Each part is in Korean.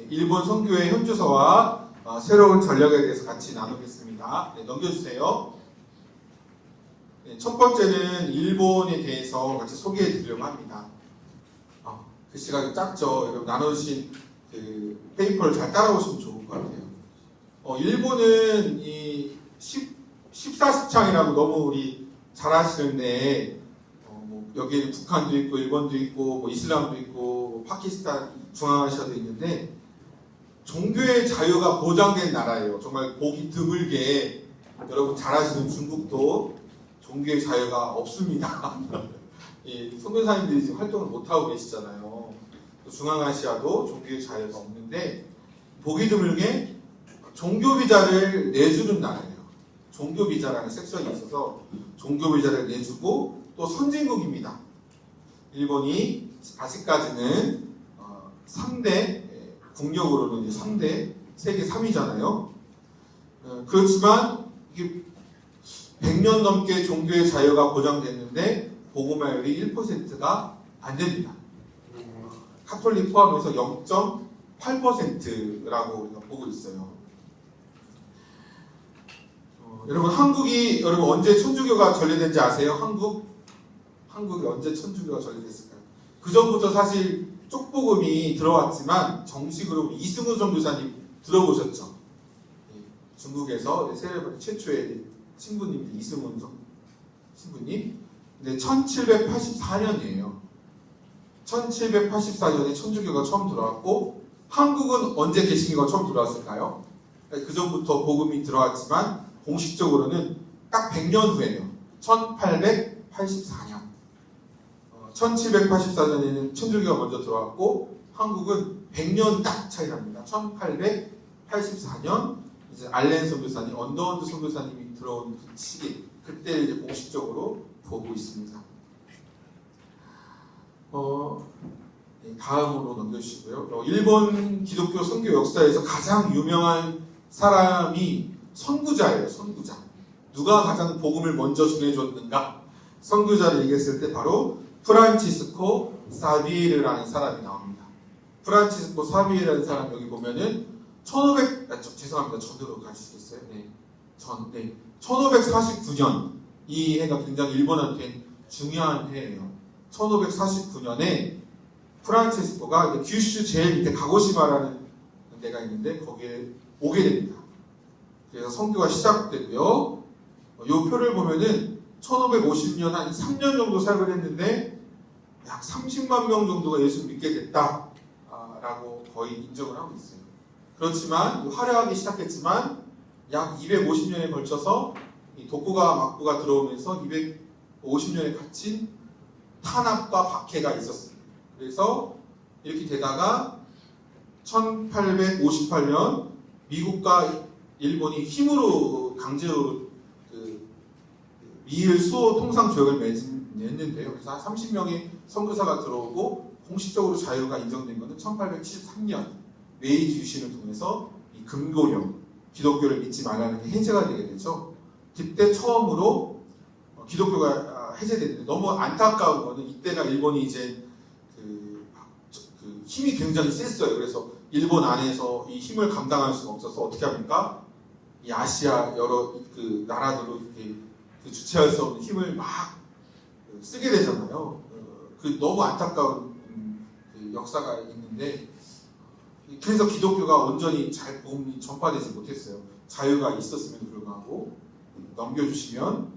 일본 선교의 현주소와 새로운 전략에 대해서 같이 나누겠습니다. 넘겨주세요. 첫 번째는 일본에 대해서 같이 소개해 드리려고 합니다. 글씨가 좀 작죠? 여러분 나눠주신 그 페이퍼를 잘 따라오시면 좋을 것 같아요. 일본은 이 14시창이라고 너무 우리 잘 아시는데 여기에는 북한도 있고 일본도 있고 이슬람도 있고 파키스탄, 중앙아시아도 있는데 종교의 자유가 보장된 나라예요. 정말 보기 드물게 여러분 잘 아시는 중국도 종교의 자유가 없습니다. 선교사님들이 지금 활동을 못하고 계시잖아요. 중앙아시아도 종교의 자유가 없는데 보기 드물게 종교비자를 내주는 나라예요. 종교비자라는 섹션이 있어서 종교비자를 내주고 또 선진국입니다. 일본이 아직까지는 3대 국력으로는 이제 3대 세계 3위잖아요. 그렇지만 이게 100년 넘게 종교의 자유가 보장됐는데 복음화율이 1%가 안 됩니다. 카톨릭 포함해서 0.8%라고 우리가 보고 있어요. 여러분 한국이 언제 천주교가 전래된지 아세요? 한국이 언제 천주교가 전래됐을까요? 그 전부터 사실 쪽복음이 들어왔지만 정식으로 이승훈 선교사님 들어보셨죠? 중국에서 세례받은 최초의 신부님이 이승훈 신부님. 근데 1784년이에요. 1784년에 천주교가 처음 들어왔고 한국은 언제 개신교가 처음 들어왔을까요? 그 전부터 복음이 들어왔지만 공식적으로는 딱 100년 후에요. 1884년. 1784년에는 천주교가 먼저 들어왔고 한국은 100년 딱 차이 납니다. 1884년 이제 알렌 선교사님, 언더원드 선교사님이 들어온 그 시기, 그때 이제 공식적으로 보고 있습니다. 다음으로 넘겨주시고요. 일본 기독교 선교 역사에서 가장 유명한 사람이 선구자예요. 선구자. 누가 가장 복음을 먼저 전해줬는가? 선구자를 얘기했을 때 바로 프란치스코 사비에르라는 사람이 나옵니다. 프란치스코 사비에르라는 사람 여기 보면은 죄송합니다. 전으로 가주시겠어요? 1549년 이 해가 굉장히 일본한테는 중요한 해예요. 1549년에 프란치스코가 규슈 제일 밑에 가고시마라는 데가 있는데 거기에 오게 됩니다. 그래서 선교가 시작되고요. 이 표를 보면은 1550년 한 3년 정도 사역을 했는데 약 30만 명 정도가 예수를 믿게 됐다라고 거의 인정을 하고 있어요. 그렇지만 화려하게 시작했지만 약 250년에 걸쳐서 이 독고가 막부가 들어오면서 250년에 갇힌 탄압과 박해가 있었습니다. 그래서 이렇게 되다가 1858년 미국과 일본이 힘으로 강제로 미일 수호 통상 조약을 맺었는데요. 그래서 한 30명의 선교사가 들어오고 공식적으로 자유가 인정된 것은 1873년 메이지 유신을 통해서 이 금고령, 기독교를 믿지 말라는 게 해제가 되게 되죠. 그때 처음으로 기독교가 해제됐는데 너무 안타까운 거는 이때가 일본이 이제 그 힘이 굉장히 셌어요. 그래서 일본 안에서 이 힘을 감당할 수가 없어서 어떻게 합니까? 이 아시아 여러 그 나라들로 이렇게 주체할 수 없는 힘을 막 쓰게 되잖아요. 너무 안타까운 역사가 있는데 그래서 기독교가 온전히 잘 복음이 전파되지 못했어요. 자유가 있었음에도 불구하고. 넘겨주시면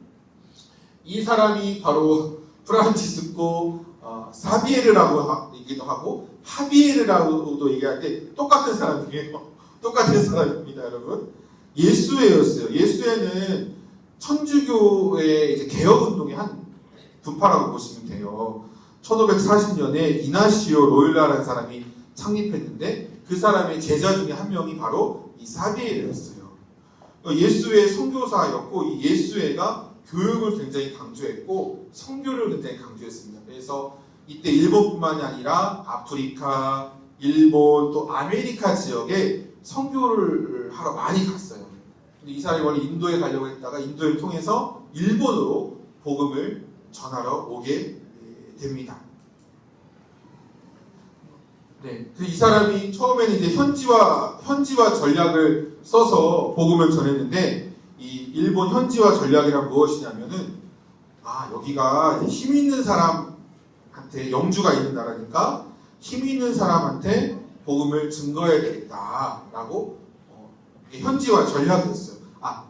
이 사람이 바로 프란치스코 사비에르라고 얘기도 하고 하비에르라고도 얘기할 때 똑같은 사람이에요. 똑같은 사람입니다, 여러분. 예수회였어요. 예수회는 천주교의 이제 개혁운동의 한 분파라고 보시면 돼요. 1540년에 이나시오 로일라라는 사람이 창립했는데 그 사람의 제자 중에 한 명이 바로 이 사비에르였어요. 예수회 선교사였고 이 예수회가 교육을 굉장히 강조했고 선교를 굉장히 강조했습니다. 그래서 이때 일본뿐만이 아니라 아프리카, 일본 또 아메리카 지역에 선교를 하러 많이 갔어요. 근데 이 사람이 원래 인도에 가려고 했다가 인도를 통해서 일본으로 복음을 전하러 오게 됩니다. 네, 이 사람이 처음에는 이제 현지화 전략을 써서 복음을 전했는데 이 일본 현지화 전략이란 무엇이냐면은 여기가 이제 힘 있는 사람한테 영주가 있는 나라니까 힘 있는 사람한테 복음을 증거해야 되겠다라고 현지화 전략이었어요.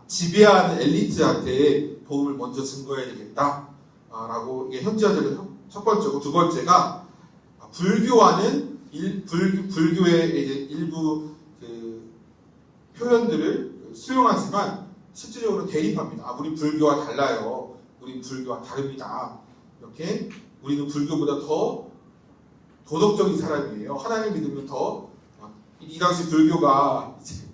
지배하는 엘리트한테 복음을 먼저 증거해야 되겠다라고 이게 현지화 전략 첫 번째고 두 번째가 불교와는 불교의 이제 일부 그 표현들을 수용하지만 실질적으로 대립합니다. 우리 불교와 달라요. 우리 불교와 다릅니다. 이렇게 우리는 불교보다 더 도덕적인 사람이에요. 하나님 믿으면 더 이 당시 불교가 이제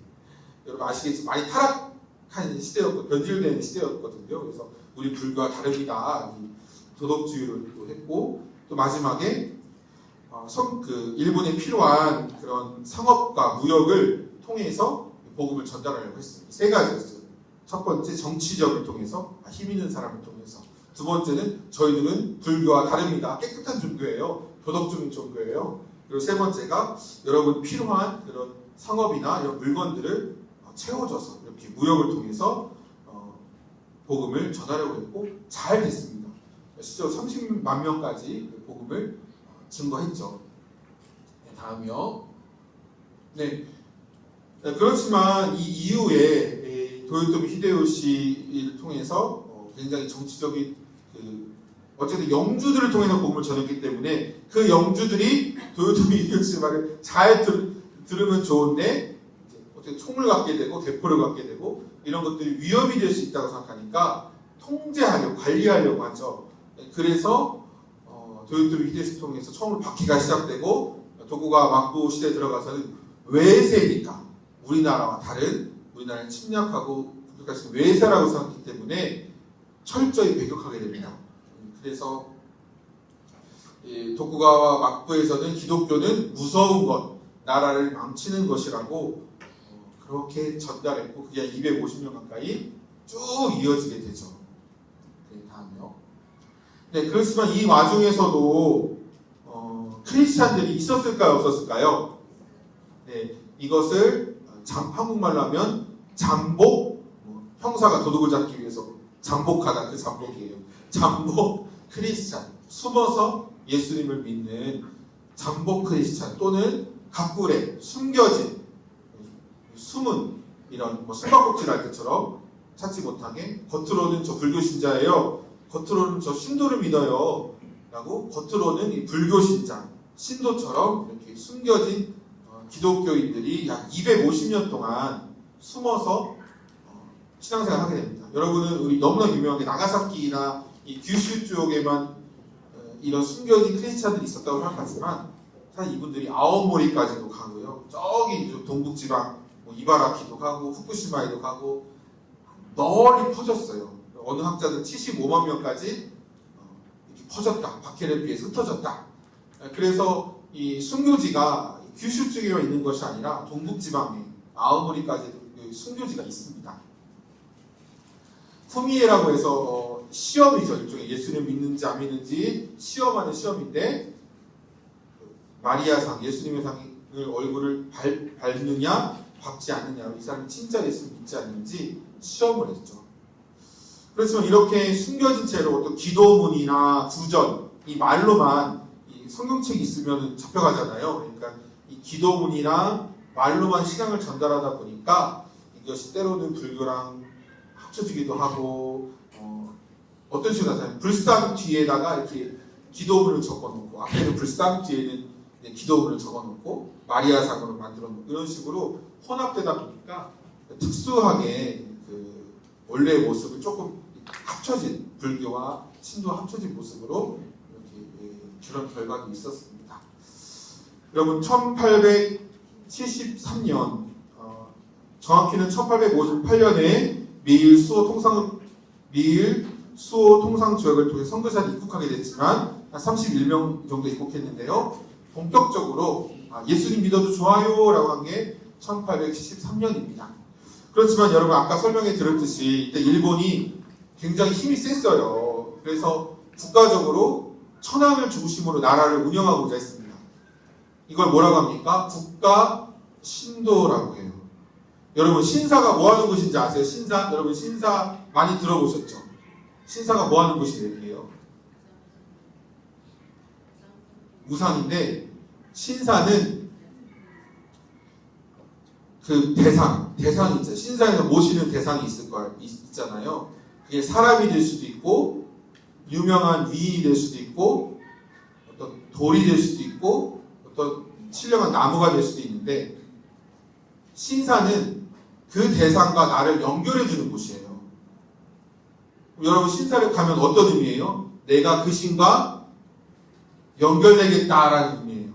여러분 아시겠지만 많이 타락한 시대였고 변질된 시대였거든요. 그래서 우리 불교와 다릅니다. 도덕주의를 또 했고 또 마지막에 일본에 필요한 그런 상업과 무역을 통해서 복음을 전달하려고 했습니다. 세 가지였어요. 첫 번째 정치적을 통해서 힘 있는 사람을 통해서 두 번째는 저희들은 불교와 다릅니다. 깨끗한 종교예요. 도덕적인 종교예요. 그리고 세 번째가 여러분 필요한 그런 상업이나 이런 물건들을 채워줘서 이렇게 무역을 통해서 복음을 전하려고 했고 잘 됐습니다. 실제로 30만 명까지 복음을 증거했죠. 다음이요. 네. 그렇지만 이 이후에 도요토미 히데요시를 통해서 굉장히 정치적인 어쨌든 영주들을 통해서 복음을 전했기 때문에 그 영주들이 도요토미 히데요시 말을 잘 들으면 좋은데 어떻게 총을 갖게 되고 대포를 갖게 되고 이런 것들이 위협이 될 수 있다고 생각하니까 통제하려고 관리하려고 하죠. 그래서 도요토미 히데요시 통해서 처음으로 박해가 시작되고 도쿠가와 막부 시대에 들어가서는 외세니까 우리나라와 다른 우리나라를 침략하고 국격하신 외세라고 생각했기 때문에 철저히 배격하게 됩니다. 그래서 도쿠가와 막부에서는 기독교는 무서운 것, 나라를 망치는 것이라고 그렇게 전달했고 그게 250년 가까이 쭉 이어지게 되죠. 네, 다음요. 네, 그렇지만 이 와중에서도 크리스찬들이 있었을까요, 없었을까요? 네, 이것을 한국말로 하면 잠복, 형사가 도둑을 잡기 위해서 잠복하다 그 잠복이에요. 잠복 크리스찬, 숨어서 예수님을 믿는 잠복 크리스찬 또는 각굴에 숨겨진 숨은 이런 숨바꼭질 할 때처럼 찾지 못하게 겉으로는 저 불교 신자예요. 겉으로는 저 신도를 믿어요. 라고 겉으로는 이 불교 신자, 신도처럼 이렇게 숨겨진 기독교인들이 약 250년 동안 숨어서 신앙생활을 하게 됩니다. 여러분은 우리 너무나 유명한 게 나가사키나 이 규슈 쪽에만 이런 숨겨진 크리스찬들이 있었다고 생각하지만 사실 이분들이 아오모리까지도 가고요. 저기 동북지방 이바라키도 가고 후쿠시마에도 가고 널리 퍼졌어요. 어느 학자들은 75만 명까지 이렇게 퍼졌다. 박해를 피해서 흩어졌다. 그래서 이 순교지가 규슈 쪽에만 있는 것이 아니라 동북지방에 아오모리까지도 순교지가 있습니다. 푸미에라고 해서 시험이죠. 일종의 예수를 믿는지 안 믿는지 시험하는 시험인데 마리아상, 예수님의 상을 얼굴을 밟느냐 밟지 않느냐로 이 사람이 진짜 예수를 믿지 않는지 시험을 했죠. 그렇지만 이렇게 숨겨진 채로 또 기도문이나 구전 이 말로만 이 성경책이 있으면 잡혀가잖아요. 그러니까 이 기도문이나 말로만 신앙을 전달하다 보니까 이것이 때로는 불교랑 합쳐지기도 하고 어떤 식으로 나타나요? 불상 뒤에다가 이렇게 기도문을 적어놓고 앞에는 불상 뒤에는 기도문을 적어놓고 마리아상으로 만들어놓고 이런 식으로 혼합되다 보니까 특수하게 그 원래의 모습을 조금 합쳐진 불교와 신도와 합쳐진 모습으로 이렇게 그런 결과도 있었습니다. 여러분 1873년 정확히는 1858년에 미일 수호 통상 조약을 통해 선교사를 입국하게 됐지만 한 31명 정도 입국했는데요. 본격적으로 예수님 믿어도 좋아요 라고 한 게 1873년입니다. 그렇지만 여러분 아까 설명해 드렸듯이 이때 일본이 굉장히 힘이 셌어요. 그래서 국가적으로 천황을 중심으로 나라를 운영하고자 했습니다. 이걸 뭐라고 합니까? 국가 신도라고 해요. 여러분 신사가 뭐 하는 곳인지 아세요? 신사? 여러분 신사 많이 들어보셨죠? 신사가 뭐 하는 곳이에요? 우상인데 신사는 그 대상이 있죠. 신사에서 모시는 대상이 있잖아요. 그게 사람이 될 수도 있고 유명한 위인이 될 수도 있고 어떤 돌이 될 수도 있고 어떤 신령한 나무가 될 수도 있는데 신사는 그 대상과 나를 연결해 주는 곳이에요. 여러분 신사를 가면 어떤 의미예요? 내가 그 신과 연결되겠다라는 의미예요.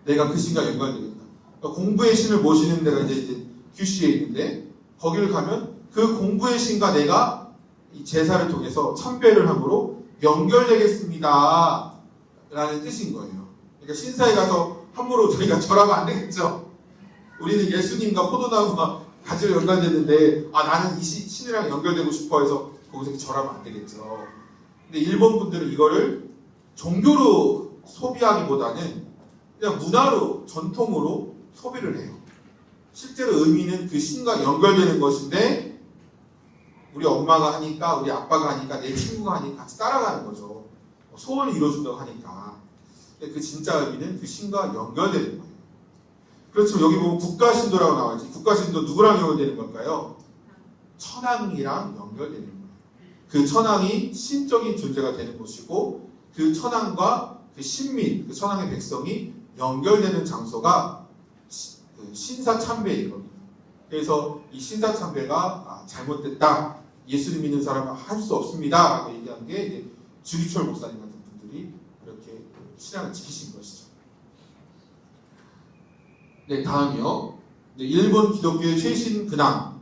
내가 그 신과 연결되겠다. 그러니까 공부의 신을 모시는 데가 이제 규시에 있는데 거기를 가면 그 공부의 신과 내가 이 제사를 통해서 참배를 함으로 연결되겠습니다 라는 뜻인 거예요. 그러니까 신사에 가서 함부로 저희가 절하면 안 되겠죠. 우리는 예수님과 포도나무가 가지로 연결됐는데 나는 이 신이랑 연결되고 싶어 해서 거기서 절하면 안 되겠죠. 근데 일본 분들은 이거를 종교로 소비하기보다는 그냥 문화로 전통으로 소비를 해요. 실제로 의미는 그 신과 연결되는 것인데 우리 엄마가 하니까 우리 아빠가 하니까 내 친구가 하니까 같이 따라가는 거죠. 소원을 이뤄준다고 하니까. 근데 그 진짜 의미는 그 신과 연결되는 거예요. 그렇죠. 여기 보면 국가신도라고 나와있지. 국가신도 누구랑 연결되는 걸까요? 천황이랑 연결되는 거예요. 그 천황이 신적인 존재가 되는 곳이고 그 천황과 그 신민, 그 천황의 백성이 연결되는 장소가 신사참배인 겁니다. 그래서 이 신사참배가 잘못됐다. 예수를 믿는 사람은 할 수 없습니다. 라고 얘기한 게 이제 주기철 목사님 같은 분들이 이렇게 신앙을 지키신 것이죠. 네, 다음이요. 네, 일본 기독교의 최신 근황.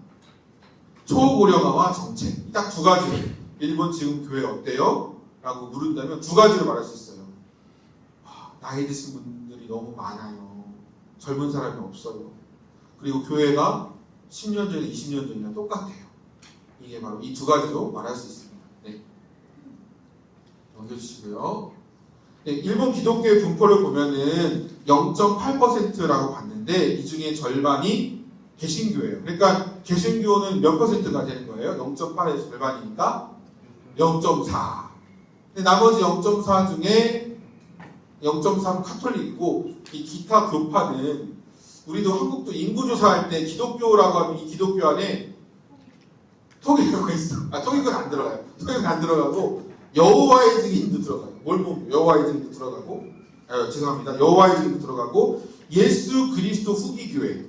초고령화와 정책. 딱 두 가지로. 일본 지금 교회 어때요? 라고 물은다면 두 가지로 말할 수 있어요. 나이 드신 분들이 너무 많아요. 젊은 사람이 없어요. 그리고 교회가 10년 전에 20년 전이랑 똑같아요. 이게 바로 이 두 가지로 말할 수 있습니다. 네. 넘겨주시고요. 네, 일본 기독교의 분포를 보면은 0.8%라고 봤는데 이 중에 절반이 개신교예요. 그러니까 개신교는 몇 퍼센트가 되는 거예요? 0.8에서 절반이니까 0.4. 근데 나머지 0.4 중에 0.3 카톨릭이고 이 기타 교파는 우리도 한국도 인구조사할 때 기독교라고 하면 이 기독교 안에 통일교가 있어. 통일교는 안 들어가요. 통일교는 안 들어가고 여호와의 증인도 들어가요. 뭘 보면 여호와의 증인도 들어가고 죄송합니다. 여호와의 증인도 들어가고 예수 그리스도 후기 교회.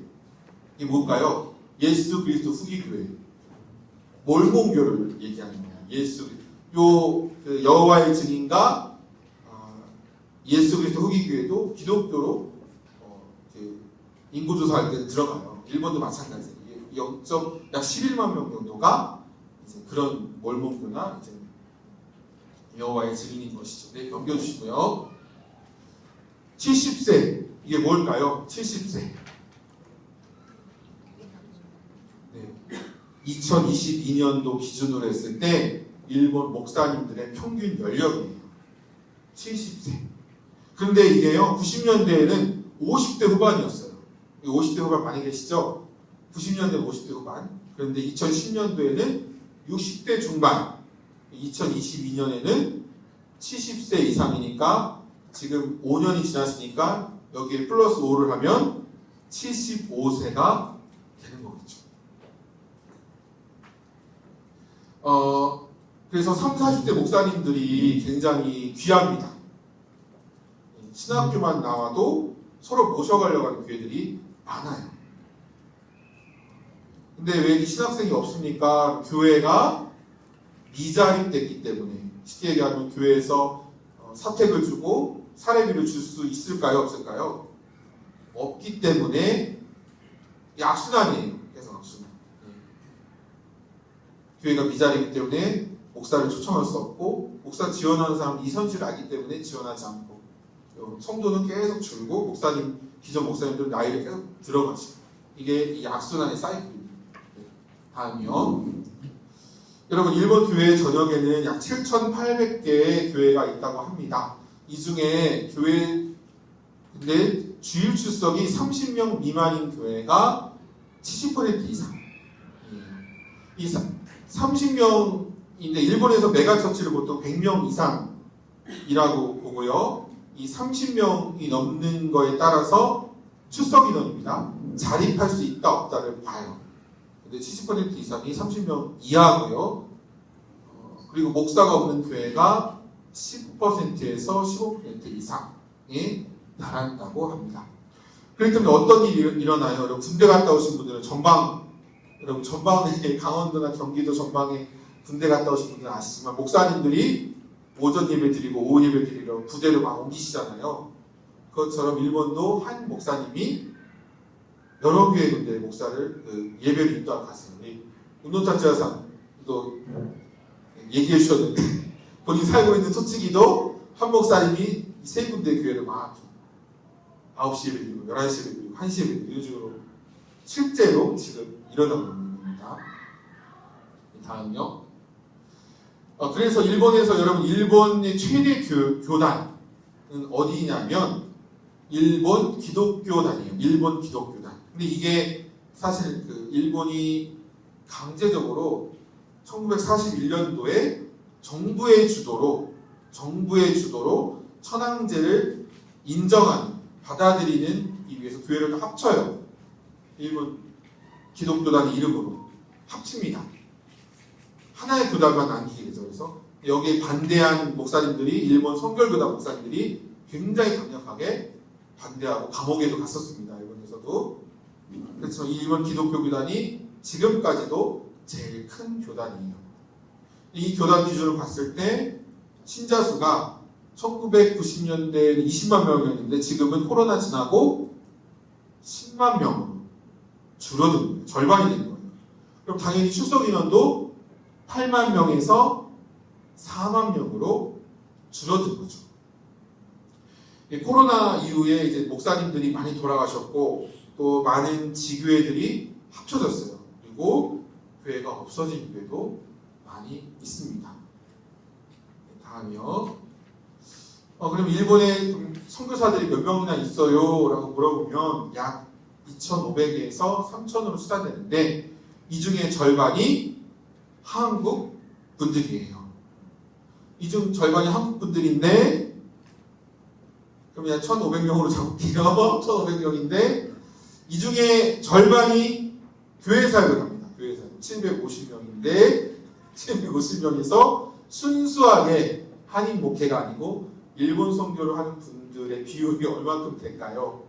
이게 뭘까요? 예수 그리스도 후기 교회. 몰몬교를 얘기하는 거예요. 그 여호와의 증인과 예수 그리스도 후기 교회도 기독교로 인구조사할 때 들어가요. 일본도 마찬가지예요. 약 11만 명 정도가 이제 그런 몰몬교나 이제 여호와의 증인인 것이죠. 네, 넘겨주시고요. 70세 이게 뭘까요? 70세. 네, 2022년도 기준으로 했을 때 일본 목사님들의 평균 연령이에요. 70세. 그런데 이게요, 90년대에는 50대 후반이었어요. 50대 후반 많이 계시죠? 90년대 50대 후반. 그런데 2010년도에는 60대 중반. 2022년에는 70세 이상이니까 지금 5년이 지났으니까 여기에 플러스 5를 하면 75세가 되는 거겠죠. 그래서 30, 40대 목사님들이 굉장히 귀합니다. 신학교만 나와도 서로 모셔가려고 하는 교회들이 많아요. 근데 왜 신학생이 없습니까? 교회가 미자립됐기 때문에. 쉽게 얘기하면 교회에서 사택을 주고 사례비를 줄 수 있을까요? 없을까요? 없기 때문에 악순환이에요. 계속 악순환. 교회가 미자립이기 때문에 목사를 초청할 수 없고 목사 지원하는 사람은 이 현실을 알기 때문에 지원하지 않고 성도는 계속 줄고 기존 목사님들은 나이를 계속 들어가시고 이게 이 악순환의 사이클입니다. 다음이요. 여러분 일본 교회 전역에는 약 7,800개의 교회가 있다고 합니다. 이 중에 교회 근데 주일 출석이 30명 미만인 교회가 70% 이상. 이 30명인데 일본에서 메가처치를 보통 100명 이상이라고 보고요. 이 30명이 넘는 거에 따라서 출석 인원입니다. 자립할 수 있다 없다를 봐요. 근데 70% 이상이 30명 이하고요. 그리고 목사가 없는 교회가 10%에서 15% 이상에 달한다고 합니다. 그렇기 때문에 어떤 일이 일어나요? 여러분 군대 갔다 오신 분들은 여러분 전방에 강원도나 경기도 전방에 군대 갔다 오신 분들은 아시지만 목사님들이 오전 예배 드리고 오후 예배 드리러 부대로 막 옮기시잖아요. 그것처럼 일본도 한 목사님이 여러 교회 군대 목사를 예배를 인도하러 갔어요. 운동타치아산도 얘기해 주셨는데 본인이 살고 있는 토치기도 한 목사님이 세 군데 교회를 막 9시 예배 드리고 11시 예배 드리고 1시 예배 드리고 이런 식으로 실제로 지금 일어나고 있는 겁니다. 다음요. 그래서 일본에서 여러분 일본의 최대 교단은 어디냐면 일본 기독교단이에요. 일본 기독교단. 근데 이게 사실 일본이 강제적으로 1941년도에 정부의 주도로 천황제를 인정하는 받아들이는 이 위해서 교회를 합쳐요. 일본 기독교단의 이름으로 합칩니다. 하나의 교단만 남기게 되죠. 그래서 여기에 반대한 목사님들이 일본 성결교단 목사님들이 굉장히 강력하게 반대하고 감옥에도 갔었습니다. 일본에서도. 그렇지만 일본 기독교 교단이 지금까지도 제일 큰 교단이에요. 이 교단 기준을 봤을 때 신자 수가 1990년대에는 20만 명이었는데 지금은 코로나 지나고 10만 명으로 줄어든 거예요. 절반이 된 거예요. 그럼 당연히 출석 인원도 8만 명에서 4만 명으로 줄어든 거죠. 코로나 이후에 이제 목사님들이 많이 돌아가셨고 또 많은 지교회들이 합쳐졌어요. 그리고 교회가 없어진 교회도 많이 있습니다. 다음이요. 그럼 일본에 선교사들이 몇 명이나 있어요? 라고 물어보면 약 2,500에서 3,000으로 추산되는데 이 중에 절반이 한국 분들이에요. 이 중 절반이 한국 분들인데 그럼 그냥 1,500명으로 잡을게요. 1,500명인데 이 중에 절반이 교회 사역을 합니다. 교회 사역 750명인데 750명에서 순수하게 한인 목회가 아니고 일본 선교를 하는 분들의 비율이 얼마큼 될까요?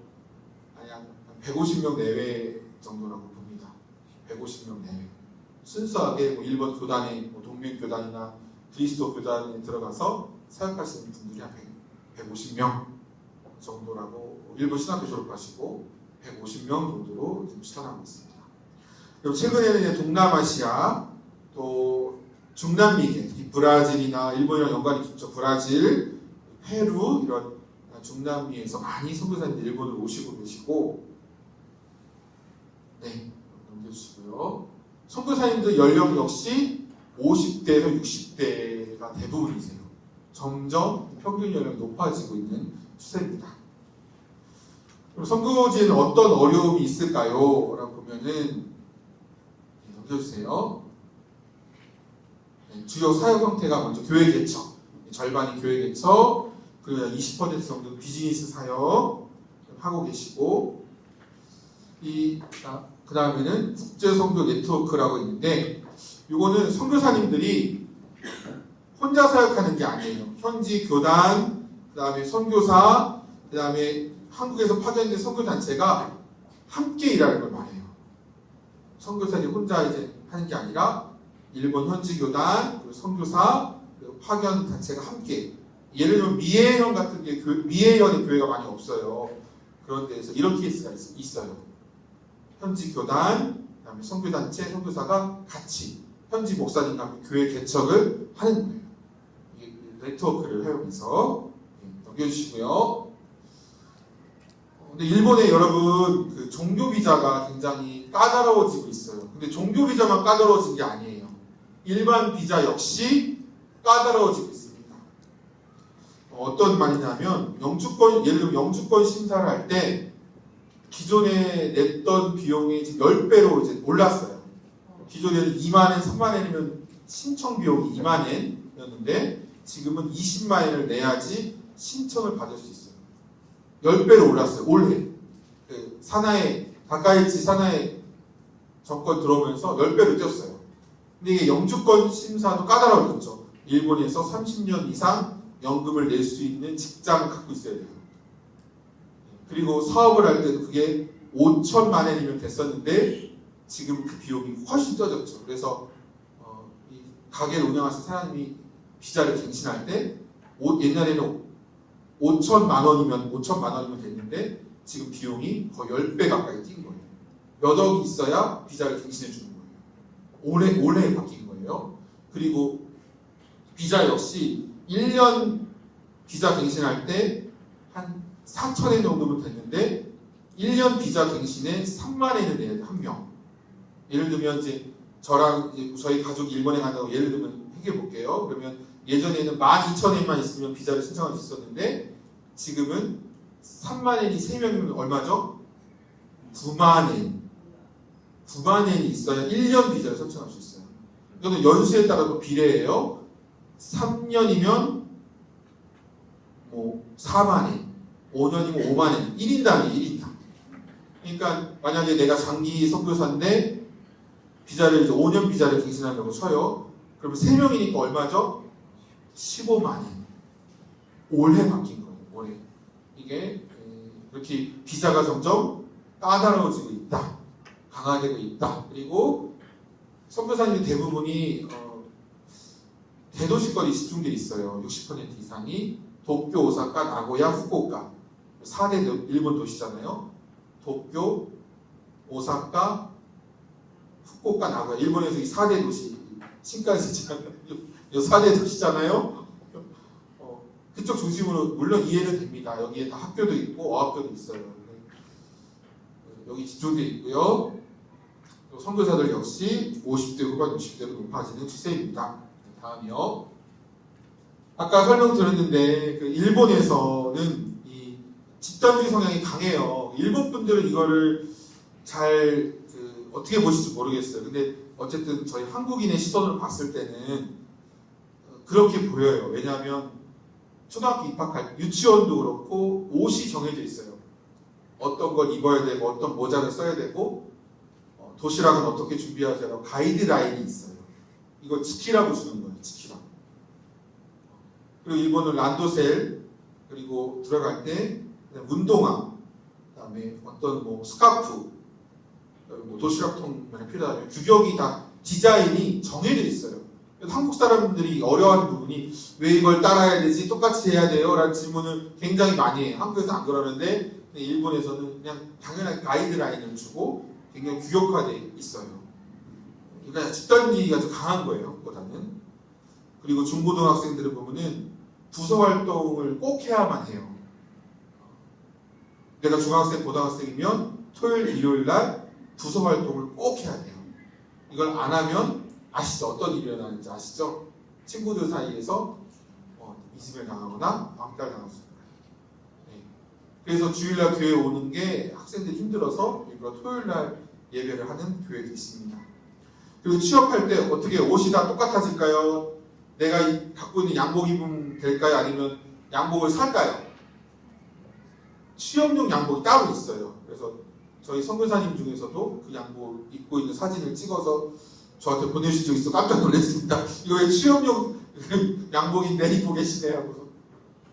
한 150명 내외 정도라고 봅니다. 150명 내외. 순수하게 일본 교단에 동맹교단이나 그리스도 교단에 들어가서 사역하시는 분들이 한 150명 정도라고 일본 신학교 졸업하시고 150명 정도로 지금 추산하고 있습니다. 그리고 최근에는 동남아시아 또 중남미계, 특히 브라질이나 일본이랑 연관이 깊죠. 브라질, 페루 이런 중남미에서 많이 선교사님들 일본을 오시고 계시고 넘겨주시고요. 선교사님들 연령 역시 50대에서 60대가 대부분이세요. 점점 평균 연령이 높아지고 있는 추세입니다. 그럼 선교지에는 어떤 어려움이 있을까요? 라고 보면은 넘겨주세요. 주요 사역 형태가 먼저 교회 개척, 절반이 교회 개척, 그리고 20% 정도 비즈니스 사역 하고 계시고, 그 다음에는 국제 선교 네트워크라고 있는데, 이거는 선교사님들이 혼자 사역하는 게 아니에요. 현지 교단, 그 다음에 선교사, 그 다음에 한국에서 파견된 선교단체가 함께 일하는 걸 말해요. 선교사님이 혼자 이제 하는 게 아니라 일본 현지 교단, 그리고 선교사, 그리고 파견 단체가 함께. 예를 들면 미에현 같은 게 미에현의 교회가 많이 없어요. 그런 데에서 이런 케이스가 있어요. 현지 교단, 그다음에 선교 단체, 선교사가 같이 현지 목사님과 함께 교회 개척을 하는 거예요. 이게 네트워크를 활용해서 넘겨주시고요. 근데 일본에 여러분 그 종교 비자가 굉장히 까다로워지고 있어요. 근데 종교 비자만 까다로워진 게 아니에요. 일반 비자 역시 까다로워지고 있습니다. 어떤 말이냐면 예를 들면 영주권 심사를 할 때 기존에 냈던 비용이 지금 10배로 이제 올랐어요. 기존에는 2만 엔, 3만 엔이면 신청 비용이 2만 엔이었는데 지금은 20만 엔을 내야지 신청을 받을 수 있어요. 10배로 올랐어요. 올해. 그 다카이치 사나이 정권 들어오면서 10배로 뛰었어요. 근데 이게 영주권 심사도 까다로워졌죠. 일본에서 30년 이상 연금을 낼 수 있는 직장을 갖고 있어야 돼요. 그리고 사업을 할 때도 그게 5천만 엔이면 됐었는데 지금 그 비용이 훨씬 떠졌죠. 그래서 이 가게를 운영하신 사장님이 비자를 갱신할 때 옛날에는 5천만 원이면 됐는데 지금 비용이 거의 10배 가까이 뛴 거예요. 몇 억이 있어야 비자를 갱신해 주는 거예요. 올해 바뀐 거예요. 그리고 비자 역시 1년 비자 갱신할 때 한 4,000엔 정도면 됐는데 1년 비자 갱신에 3만 엔을 내야 돼요. 한 명. 예를 들면 이제 저랑 이제 저희 가족이 일본에 간다고 예를 들면 얘기해 볼게요. 그러면 예전에는 12,000엔만 있으면 비자를 신청할 수 있었는데 지금은 3만 엔이 3명이면 얼마죠? 9만 엔. 9만 엔이 있어야 1년 비자를 신청할 수 있어요. 이거는 연수에 따라서 비례해요. 3년이면 뭐 4만 엔, 5년이면 5만 엔, 1인당이에요. 1인당. 그러니까 만약에 내가 장기 선교사인데 비자를 이제 5년 비자를 갱신하려고 쳐요. 그러면 3명이니까 얼마죠? 15만 엔. 올해 바뀐 거예요. 올해. 이게 이렇게 비자가 점점 까다로워지고 있다. 강화되고 있다. 그리고 선교사님의 대부분이 대도시권이 집중돼 있어요. 60% 이상이 도쿄, 오사카, 나고야, 후쿠오카 4대 일본 도시잖아요. 도쿄, 오사카, 후쿠오카, 나고야. 일본에서 이 4대 도시 신칸센 이 4대 도시잖아요. 그쪽 중심으로 물론 이해는 됩니다. 여기에 다 학교도 있고 어학교도 있어요. 여기 집중돼 있고요. 선교사들 역시 50대 후반, 60대로 높아지는 추세입니다. 다음이요. 아까 설명드렸는데 그 일본에서는 이 집단주의 성향이 강해요. 일본 분들은 이거를 잘 어떻게 보실지 모르겠어요. 근데 어쨌든 저희 한국인의 시선으로 봤을 때는 그렇게 보여요. 왜냐하면 초등학교 입학할 유치원도 그렇고 옷이 정해져 있어요. 어떤 걸 입어야 되고 어떤 모자를 써야 되고 도시락은 어떻게 준비하세요? 가이드라인이 있어요. 이거 지키라고 주는 거예요. 지키라. 그리고 일본은 란도셀 그리고 들어갈 때 운동화 그다음에 어떤 뭐 스카프 뭐 도시락통이 필요하면 규격이 다 디자인이 정해져 있어요. 그래서 한국 사람들이 어려워하는 부분이 왜 이걸 따라야 되지? 똑같이 해야 돼요? 라는 질문을 굉장히 많이 해요. 한국에서 안 그러는데 일본에서는 그냥 당연한 가이드라인을 주고 굉장히 규격화되어 있어요. 그러니까 집단주의가 좀 강한 거예요. 그보다는. 그리고 중고등학생들을 보면은 부서 활동을 꼭 해야만 해요. 내가 중학생, 고등학생이면 토요일, 일요일 날 부서 활동을 꼭 해야 돼요. 이걸 안 하면 아시죠? 어떤 일이 일어나는지 아시죠? 친구들 사이에서 이직을 당하거나 왕따를 당할 수 있어요. 네. 그래서 주일날 교회에 오는 게 학생들이 힘들어서 일부러 토요일날 예배를 하는 교회도 있습니다. 그리고 취업할 때 어떻게 옷이 다 똑같아질까요? 내가 갖고 있는 양복 입으면 될까요? 아니면 양복을 살까요? 취업용 양복이 따로 있어요. 그래서 저희 선교사님 중에서도 그 양복 입고 있는 사진을 찍어서 저한테 보내주신 적 있어 깜짝 놀랐습니다. 이거 왜 취업용 양복인데 입고 계시네 하고서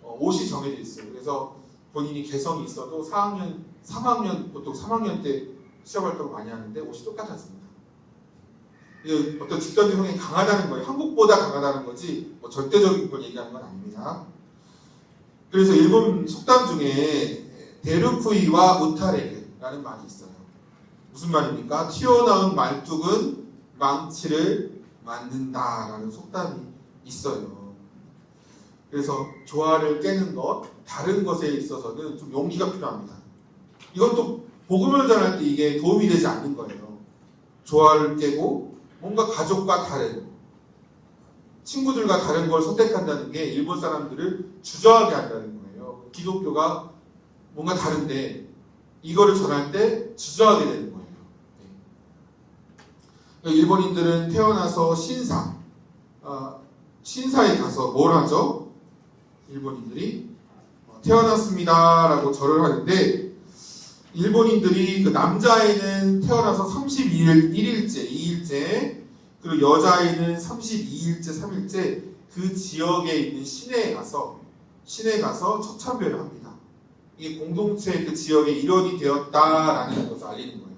옷이 정해져 있어요. 그래서 본인이 개성이 있어도 3학년 보통 3학년 때 시험 활동 많이 하는데 옷이 똑같았습니다. 어떤 집단주의 성향이 강하다는 거예요. 한국보다 강하다는 거지 뭐 절대적인 걸 얘기하는 건 아닙니다. 그래서 일본 속담 중에 데르푸이와 우타레라는 말이 있어요. 무슨 말입니까? 튀어나온 말뚝은 망치를 맞는다라는 속담이 있어요. 그래서 조화를 깨는 것, 다른 것에 있어서는 좀 용기가 필요합니다. 이것도 복음을 전할 때 이게 도움이 되지 않는 거예요. 조화를 깨고 뭔가 가족과 다른 친구들과 다른 걸 선택한다는 게 일본 사람들을 주저하게 한다는 거예요. 기독교가 뭔가 다른데 이거를 전할 때 주저하게 되는 거예요. 일본인들은 태어나서 신사에 가서 뭘 하죠? 일본인들이 태어났습니다라고 절을 하는데, 일본인들이 그 남자애는 태어나서 31일째, 2일째, 그리고 여자애는 32일째, 3일째 그 지역에 있는 시내에 가서 초참배를 합니다. 이게 공동체의 그 지역의 일원이 되었다라는 것을 알리는 거예요.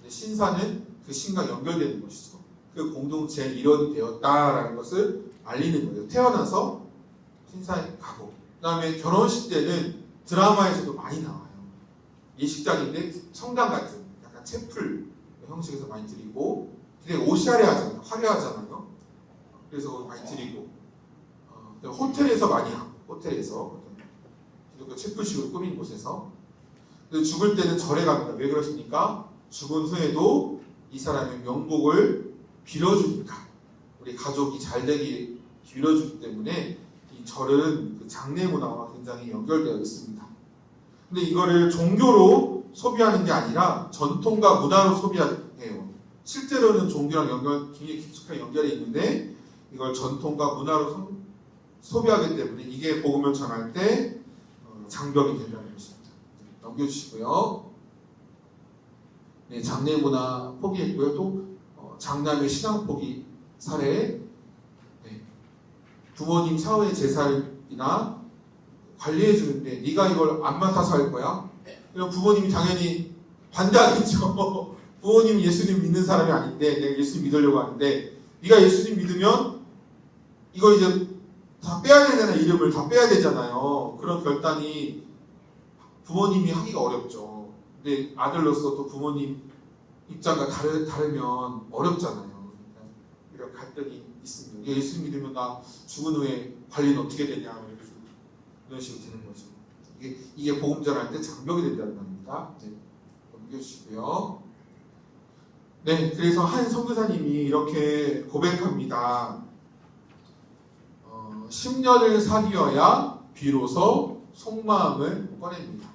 신사는 그 신과 연결되는 것이죠. 그 공동체의 일원이 되었다라는 것을 알리는 거예요. 태어나서 신사에 가고, 그 다음에 결혼식 때는 드라마에서도 많이 나와요. 예식장인데 성당 같은 약간 채플 형식에서 많이 드리고, 되게 옷샤레하잖아요. 화려하잖아요. 그래서 많이 드리고, 호텔에서 많이 하고, 호텔에서 기독교 채플식으로 꾸민 곳에서. 근데 죽을 때는 절에 갑니다. 왜 그러십니까? 죽은 후에도 이 사람의 명복을 빌어주니까, 우리 가족이 잘 되기 빌어주기 때문에 이 절은 그 장례 문화와 굉장히 연결되어 있습니다. 근데 이거를 종교로 소비하는 게 아니라 전통과 문화로 소비해요. 실제로는 종교랑 굉장히 깊숙한 연결이 있는데 이걸 전통과 문화로 소비하기 때문에 이게 복음을 전할 때 장벽이 된다는 것입니다. 넘겨주시고요. 네, 장례 문화 포기했고요. 또 장남의 신앙 포기 사례. 네, 부모님 사후의 제사이나 관리해 주는데 네가 이걸 안 맡아서 할 거야? 그럼 부모님이 당연히 반대하겠죠. 부모님이 예수님 믿는 사람이 아닌데, 내가 예수님 믿으려고 하는데 네가 예수님 믿으면 이거 이제 다 빼야 되잖아요. 이름을 다 빼야 되잖아요. 그런 결단이 부모님이 하기가 어렵죠. 근데 아들로서 또 부모님 입장과 다르면 어렵잖아요. 이런 갈등이 있습니다. 예수님 믿으면 나 죽은 후에 관리는 어떻게 되냐, 이런 식으로 되는 거죠. 이게 복음 전할 때 장벽이 된다는 겁니다. 네, 넘겨주시고요. 네, 그래서 한 선교사님이 이렇게 고백합니다. 10년을 사귀어야 비로소 속마음을 꺼냅니다.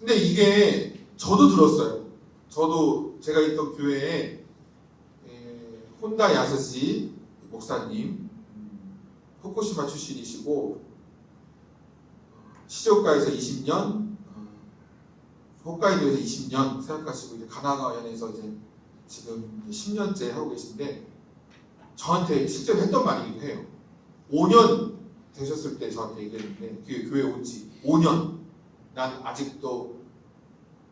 근데 이게 저도 들었어요. 저도 제가 있던 교회에 혼다 야스시 목사님, 후쿠시마 출신이시고 시즈오카에서 20년, 홋카이도에서 20년 생각하시고 이제 가나가현에서 이제 지금 10년째 하고 계신데, 저한테 실제로 했던 말이기도 해요. 5년 되셨을 때 저한테 얘기했는데, 교회 온 지 5년, 난 아직도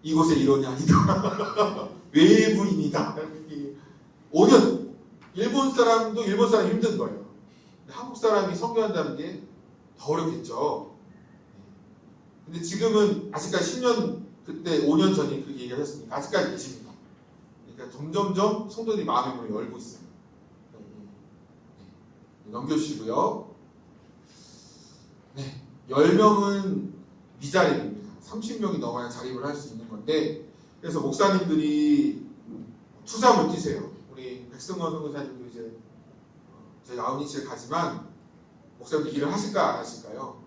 이곳의 일원이 아니다. 외부인이다. 5년. 일본 사람도 일본 사람이 힘든 거예요. 한국 사람이 선교한다는 게 더 어렵겠죠. 근데 지금은 아직까지 10년, 그때 5년 전에 그렇게 얘기를 했으니까 아직까지 계십니다. 그러니까 점점점 성도들이 마음의 문을 열고 있어요. 넘겨주시고요. 네, 10명은 미자립입니다. 30명이 넘어야 자립을 할 수 있는 건데, 그래서 목사님들이 투잡을 뛰세요. 우리 백승원 선교사님도 이제 저희 아웃리치를 가지만 목사님들 일을 하실까 안 하실까요?